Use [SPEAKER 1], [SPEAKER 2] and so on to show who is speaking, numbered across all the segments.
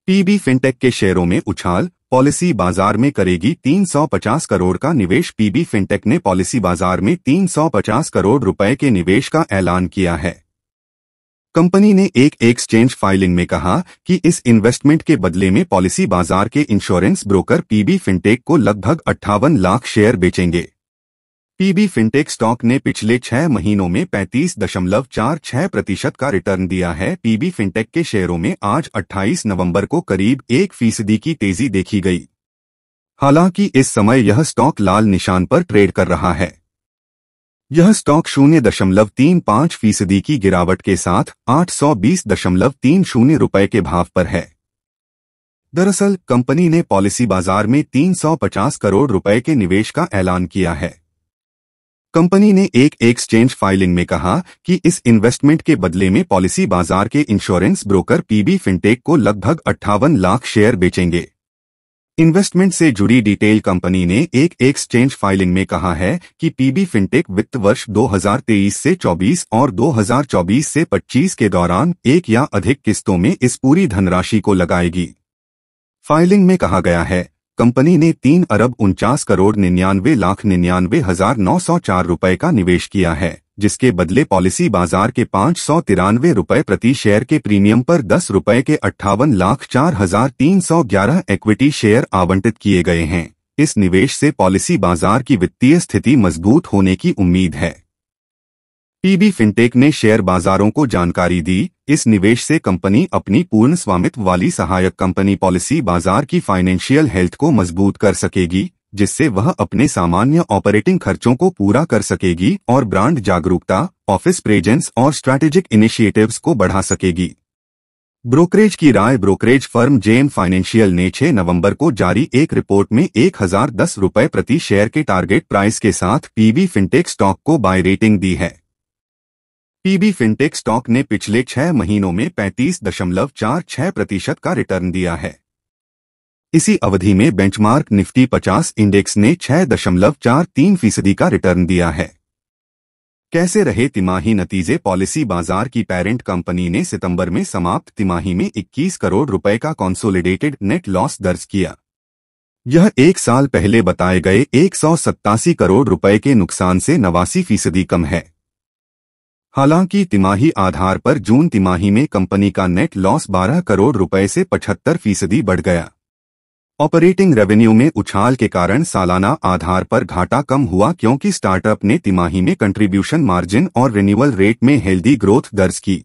[SPEAKER 1] PB fintech के शेयरों में उछाल, पॉलिसी बाजार में करेगी 350 करोड़ का निवेश। पीबी फिनटेक ने पॉलिसी बाजार में 350 करोड़ रुपए के निवेश का ऐलान किया है। कंपनी ने एक एक्सचेंज फाइलिंग में कहा कि इस इन्वेस्टमेंट के बदले में पॉलिसी बाजार के इंश्योरेंस ब्रोकर पीबी फिनटेक को लगभग 58 लाख शेयर बेचेंगे। पीबी फिनटेक स्टॉक ने पिछले 6 महीनों में 35.46% का रिटर्न दिया है। पीबी फिनटेक के शेयरों में आज 28 नवंबर को करीब 1% की तेजी देखी गई। हालांकि इस समय यह स्टॉक लाल निशान पर ट्रेड कर रहा है। यह स्टॉक 0.35% की गिरावट के साथ 820.30 रुपए के भाव पर है। दरअसल कंपनी ने पॉलिसी बाजार में 350 करोड़ रुपए के निवेश का ऐलान किया है। कंपनी ने एक एक्सचेंज फाइलिंग में कहा कि इस इन्वेस्टमेंट के बदले में पॉलिसी बाजार के इंश्योरेंस ब्रोकर पीबी फिनटेक को लगभग 58 लाख शेयर बेचेंगे। इन्वेस्टमेंट से जुड़ी डिटेल कंपनी ने एक एक्सचेंज फाइलिंग में कहा है कि पीबी फिनटेक वित्त वर्ष 2023 से 24 और 2024 से 25 के दौरान एक या अधिक किस्तों में इस पूरी धनराशि को लगाएगी। फाइलिंग में कहा गया है, कंपनी ने 3,49,99,99,904 रुपए का निवेश किया है, जिसके बदले पॉलिसी बाजार के 593 रुपए प्रति शेयर के प्रीमियम पर 10 रुपए के 58,04,311 इक्विटी शेयर आवंटित किए गए हैं। इस निवेश से पॉलिसी बाजार की वित्तीय स्थिति मजबूत होने की उम्मीद है। पीबी फिनटेक ने शेयर बाजारों को जानकारी दी, इस निवेश से कंपनी अपनी पूर्ण स्वामित्व वाली सहायक कंपनी पॉलिसी बाजार की फाइनेंशियल हेल्थ को मजबूत कर सकेगी, जिससे वह अपने सामान्य ऑपरेटिंग खर्चों को पूरा कर सकेगी और ब्रांड जागरूकता, ऑफिस प्रेजेंस और स्ट्रैटेजिक इनिशिएटिव्स को बढ़ा सकेगी। ब्रोकरेज की राय। ब्रोकरेज फर्म जेम फाइनेंशियल ने 6 नवंबर को जारी एक रिपोर्ट में 1010 रुपए प्रति शेयर के टारगेट प्राइस के साथ पीबी फिनटेक स्टॉक को बाय रेटिंग दी है। पीबी फिनटेक स्टॉक ने पिछले 6 महीनों में 35.46% का रिटर्न दिया है। इसी अवधि में बेंचमार्क निफ्टी 50 इंडेक्स ने 6.43% का रिटर्न दिया है। कैसे रहे तिमाही नतीजे? पॉलिसी बाजार की पेरेंट कंपनी ने सितंबर में समाप्त तिमाही में 21 करोड़ रुपए का कंसोलिडेटेड नेट लॉस दर्ज किया। यह एक साल पहले बताए गए 187 करोड़ रुपए के नुकसान से 89% कम है। हालांकि तिमाही आधार पर जून तिमाही में कंपनी का नेट लॉस 12 करोड़ रुपए से 75% बढ़ गया। ऑपरेटिंग रेवेन्यू में उछाल के कारण सालाना आधार पर घाटा कम हुआ, क्योंकि स्टार्टअप ने तिमाही में कंट्रीब्यूशन मार्जिन और रिन्यूअल रेट में हेल्दी ग्रोथ दर्ज की।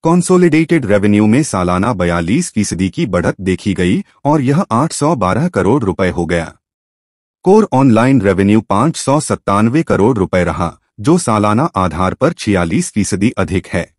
[SPEAKER 1] कंसोलिडेटेड रेवेन्यू में सालाना 42% की बढ़त देखी गई और यह 812 करोड़ रुपए हो गया। कोर ऑनलाइन रेवेन्यू 597 करोड़ रुपए रहा, जो सालाना आधार पर 46% अधिक है।